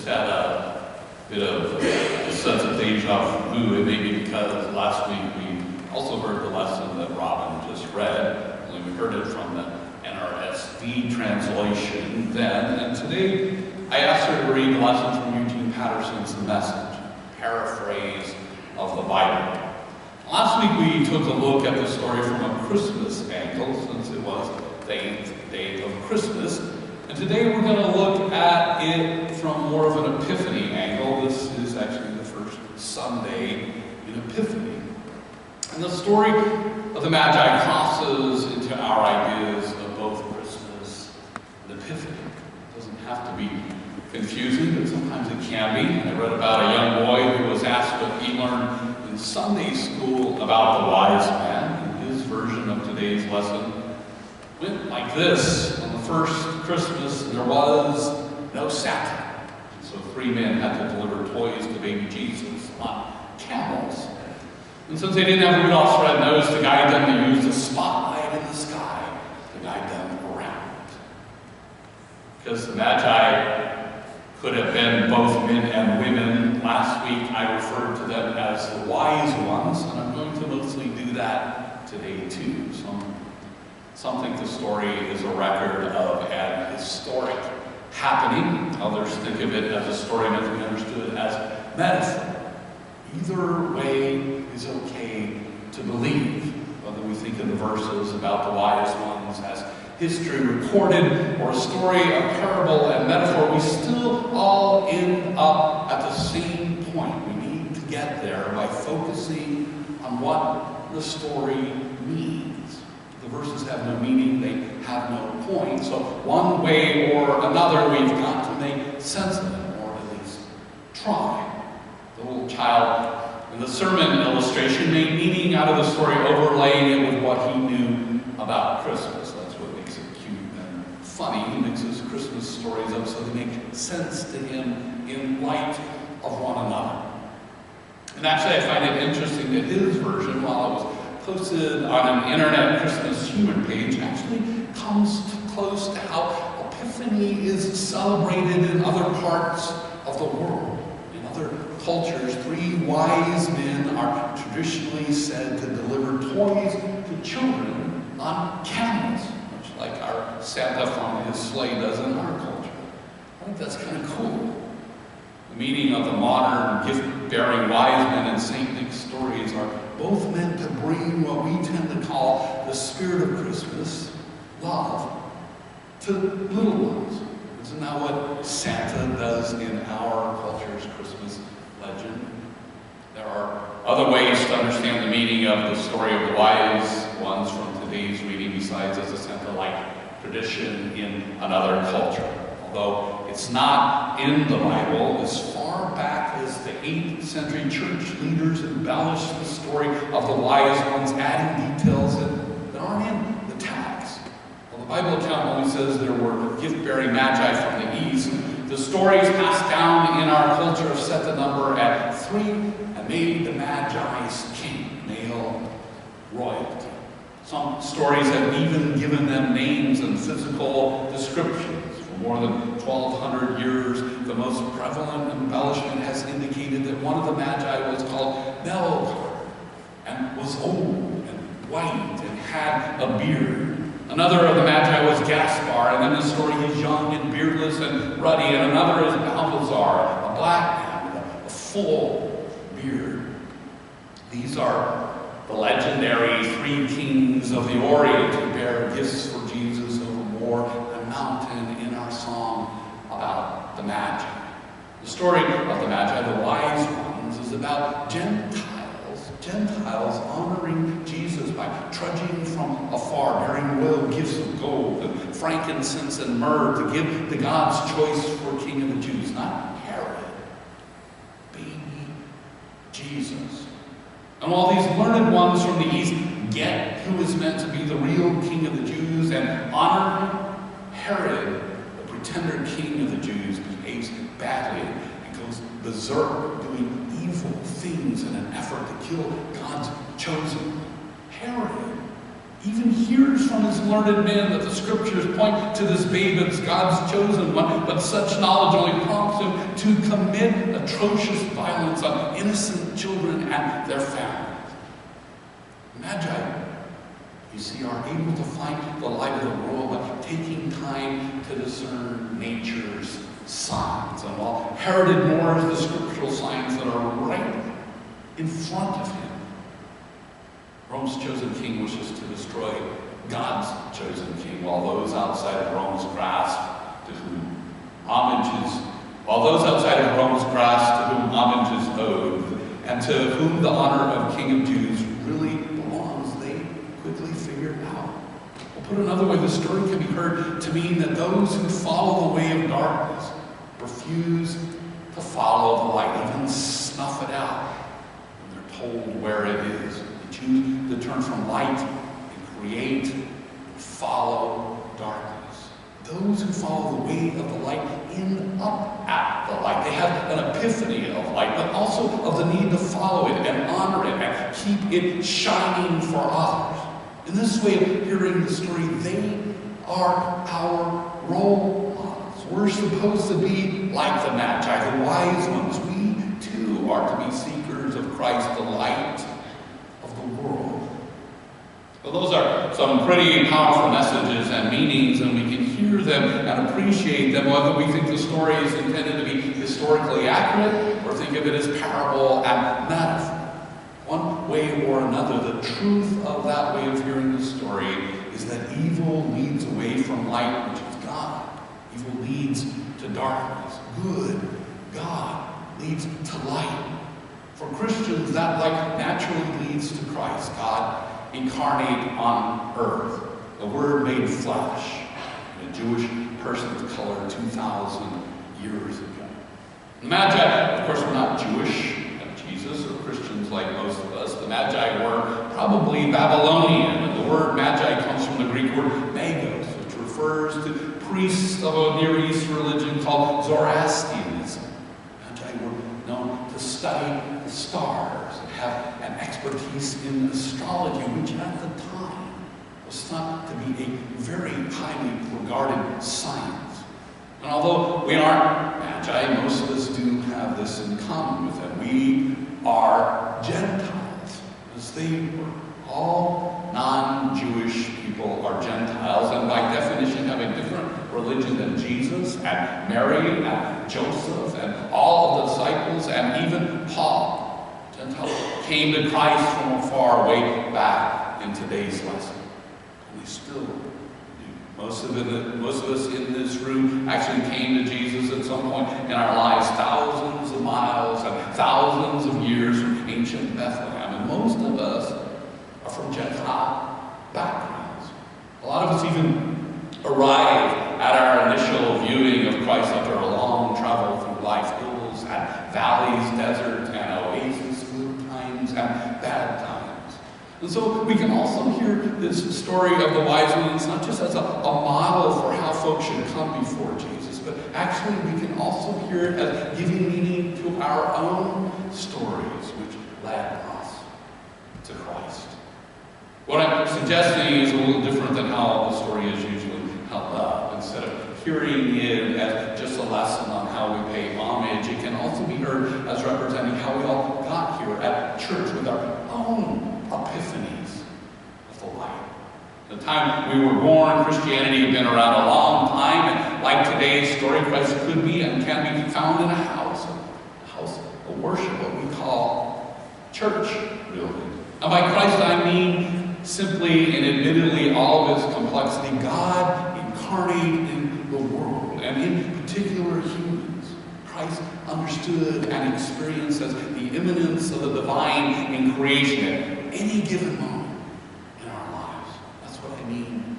had a bit of a sense of deja vu. It may be because last week we also heard the lesson that Robin just read. We heard it from the NRSV translation then, and today I asked her to read the lesson from Eugene Patterson's The Message, paraphrase of the Bible. Last week we took a look at the story from a Christmas angle, since it was the 8th day of Christmas. And today we're going to look at it from more of an Epiphany angle. This is actually the first Sunday in Epiphany. And the story of the Magi crosses into our ideas of both Christmas and Epiphany. It doesn't have to be confusing, but sometimes it can be. I read about a young boy who was asked what he learned in Sunday school about the wise man, and his version of today's lesson went like this. On the first Christmas, there was no Santa. So 3 men had to deliver toys to baby Jesus on camels. And since they didn't have Rudolph's red nose to guide them, they used a spotlight in the sky to guide them around. Because the Magi could have been both men and women. Last week I referred to them as the wise ones, and I'm going to mostly do that today too. Some think the story is a record of an historic happening. Others think of it as a story meant to be understood as metaphor. Either way is okay to believe, whether we think of the verses about the wise ones as history recorded or a story, a parable, and metaphor. We still all end up at the same point. We need to get there by focusing on what the story means. The verses have no meaning, they have no point. So one way or another, we've got to make sense of them, or at least try. The little child in the sermon illustration made meaning out of the story, overlaying it with what he knew about Christmas. That's what makes it cute and funny. He mixes Christmas stories up so they make sense to him in light of one another. And actually, I find it interesting that his version, while it was posted on an internet Christmas humor page, actually comes close to how Epiphany is celebrated in other parts of the world. In other cultures, 3 wise men are traditionally said to deliver toys to children on camels, much like our Santa from his sleigh does in our culture. I think that's kind of cool. The meaning of the modern gift-bearing wise men and St. Nick's stories are both meant to bring what we tend to call the spirit of Christmas, love, to little ones. Isn't that what Santa does in our culture's Christmas legend? There are other ways to understand the meaning of the story of the wise ones from today's reading, besides as a Santa-like tradition in another culture. Although it's not in the Bible, as far back as the 8th century church leaders embellished the story of the wise ones, adding details that aren't in the text. Well, the Bible account only says there were gift-bearing magi from the east. The stories passed down in our culture have set the number at 3 and made the Magi's king, male royalty. Some stories have even given them names and physical descriptions. For more than 1,200 years, the most prevalent embellishment has indicated that one of the Magi was called Melchior and was old and white and had a beard. Another of the Magi was Gaspar, and in the story he's young and beardless and ruddy, and another is Balthazar, a black man with a full beard. These are the legendary 3 kings of the Orient who bear gifts for Jesus over moor and mountain in our song about the Magi. The story of the Magi, the wise ones, is about Gentiles honoring Jesus by trudging from afar, bearing royal gifts of gold and frankincense and myrrh to give to God's choice for King of the Jews, not Herod, baby Jesus. And while these learned ones from the east get who is meant to be the real King of the Jews and honor him, Herod, the pretender King of the Jews, behaves badly and goes berserk, doing evil things in an effort to kill God's chosen. Herod even hears from his learned men that the scriptures point to this babe as God's chosen one, but such knowledge only prompts him to commit atrocious violence on innocent children and their families. Magi, you see, are able to find the light of the world by taking time to discern nature's signs. And while Herod ignores the scriptural signs that are right in front of him, Rome's chosen king wishes to destroy God's chosen king, while those outside of Rome's grasp to whom homage is owed, and to whom the honor of King of Jews really belongs, they quickly figured out. Well, put another way, the story can be heard to mean that those who follow the way of darkness refuse to follow the light, even snuff it out when they're told where it is. They choose to turn from light and create and follow darkness. Those who follow the way of the light end up at the light. They have an epiphany of light, but also of the need to follow it and honor it and keep it shining for others. In this way of hearing the story, they are our role models. We're supposed to be like the Magi, the wise ones. We too are to be seekers of Christ, the light of the world. Well, those are some pretty powerful messages and meanings, and we can hear them and appreciate them, whether we think the story is intended to be historically accurate or think of it as parable and metaphor. One way or another, the truth of that way of hearing the story is that evil leads away from light, which is God. Evil leads to darkness. Good, God, leads to light. For Christians, that light naturally leads to Christ, God incarnate on earth, the Word made flesh, in a Jewish person of color 2,000 years ago. The Magi, of course, were not Jewish like Jesus or Christians like most of us. The Magi were probably Babylonian, and the word Magi comes from the Greek word magos, which refers to priests of a Near East religion called Zoroastrianism. Magi were known to study the stars and have an expertise in astrology, which at the time was thought to be a very highly regarded science. And although we aren't Magi, most of us do have this in common with them. We are Gentiles, as they were. All non-Jewish people are Gentiles, and by definition have a different religion than Jesus, and Mary, and Joseph, and all of the disciples, and even Paul. Gentiles came to Christ from afar way back in today's lesson. And we still do. Most of us in this room actually came to Jesus at some point in our lives, thousands of miles and thousands of years from ancient Bethlehem. And most of us are from Gentile backgrounds. A lot of us even arrive at our initial viewing of Christ after a long travel through life, hills and valleys, deserts and oases, good times and bad times. And so we can also hear this story of the wise ones not just as a model for how folks should come before Jesus, but actually we can also hear it as giving meaning to our own stories, which led us to Christ. What I'm suggesting is a little different than how the story is usually held up. Instead of hearing it as just a lesson on how we pay homage, it can also be heard as representing how we all got here at church with our own epiphanies of the light. At the time we were born, Christianity had been around a long time, and like today's story, Christ could be and can be found in a house of worship, what we call church, really. And by Christ I mean simply and admittedly all of its complexity, God incarnate in the world, and in particular humans. Christ understood and experienced as the immanence of the divine in creation at any given moment in our lives. That's what I mean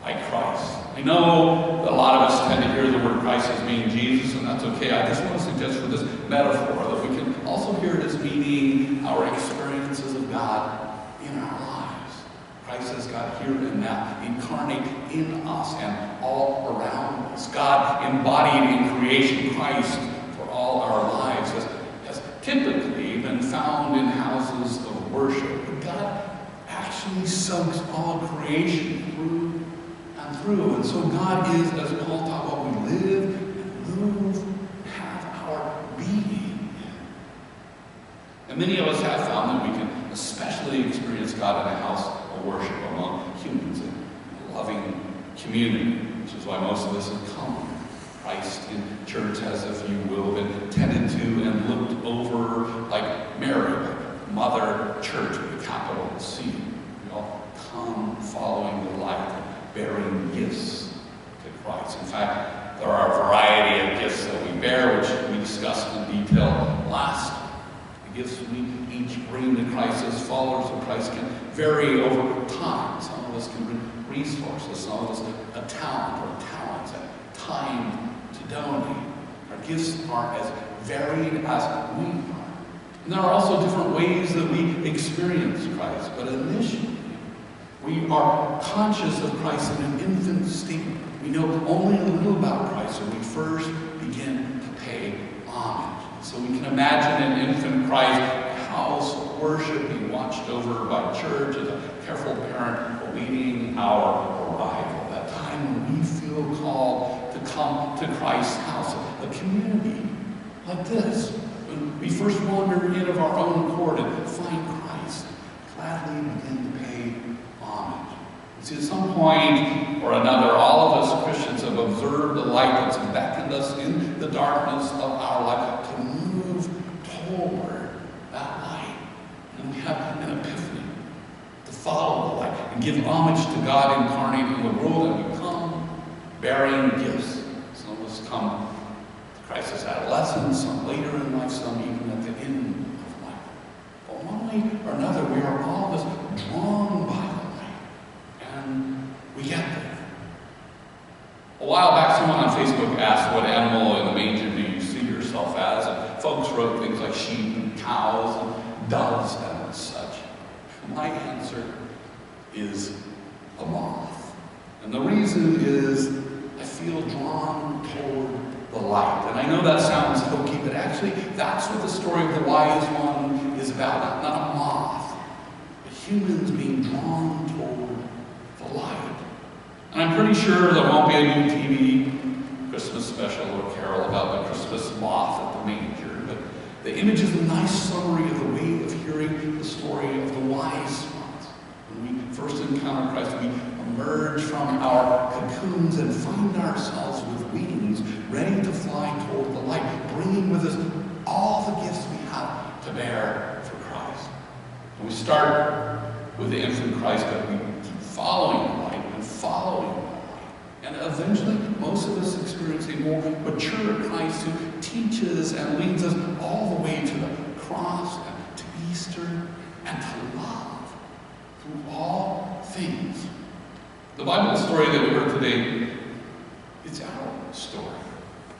by Christ. I know that a lot of us tend to hear the word Christ as meaning Jesus, and that's okay. I just want to suggest for this metaphor that we can also hear it as meaning our experiences of God in our lives. Christ as God here and now, incarnate in us and all around us. God embodied in creation, Christ for all our lives has typically been found in houses of worship. But God actually soaks all of creation through and through. And so God is, as Paul taught, what we live and move, have And many of us have found that we can especially experience God in a house of worship among humans in a loving community, which is why most of us have come. Christ in church has, if you will, been tended to and looked over like Mary, like Mother Church with a capital C. We all come following the light, bearing gifts to Christ. In fact, there are a variety of gifts that we bear, which we discussed in detail last week. The gifts we each bring to Christ as followers of Christ can vary over time. Some of us can bring resources, some of us a talent or talents, and time to donate. Our gifts are as varied as we are. And there are also different ways that we experience Christ, but initially, we are conscious of Christ in an infant state. We know only a little about Christ when we first begin to pay homage. So we can imagine an infant Christ, a house of worship being watched over by church as a careful parent awaiting our arrival. That time when we feel called to come to Christ's house, a community like this. When we first wander in of our own accord and find Christ, gladly begin to pay homage. See, at some point or another, all of us Christians have observed the light that's beckoned us in the darkness of our life to move toward that light. And we have an epiphany to follow the light and give homage to God incarnate in the world, and we come bearing gifts. Some of us come to Christ as adolescents, some later in life, some even at the end of life. But one way or another, we are all of us drawn by the light, and we get there. A while back, someone on Facebook asked, what animal in the manger do you see yourself as? And folks wrote things like sheep and cows and doves and such. My answer is a moth. And the reason is I feel drawn toward the light. And I know that sounds hokey, but actually that's what the story of the wise one is about. Not a moth, but humans being drawn toward the light. And I'm pretty sure there won't be a new TV Christmas special or carol about the Christmas moth at the manger, but the image is a nice summary of the way of hearing the story of the wise ones. When we first encounter Christ, we emerge from our cocoons and find ourselves with wings, ready to fly toward the light, bringing with us all the gifts we have to bear for Christ. And we start with the infant Christ, but we keep following the light and following the light. And eventually, most of us experience a more mature Christ who teaches and leads us all the way to the cross and to Easter and to love through all things. The Bible story that we heard today, it's our story.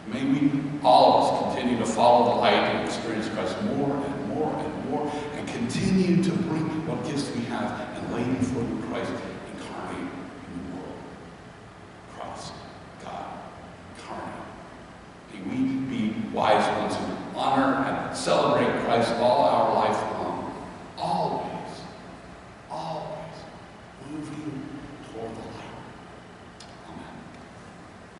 May we, all of us, continue to follow the light and experience Christ more and more and more, and continue to bring what gifts we have and lay before you Christ incarnate in the world. Christ, God, incarnate. May we be wise ones who honor and celebrate Christ all our lives.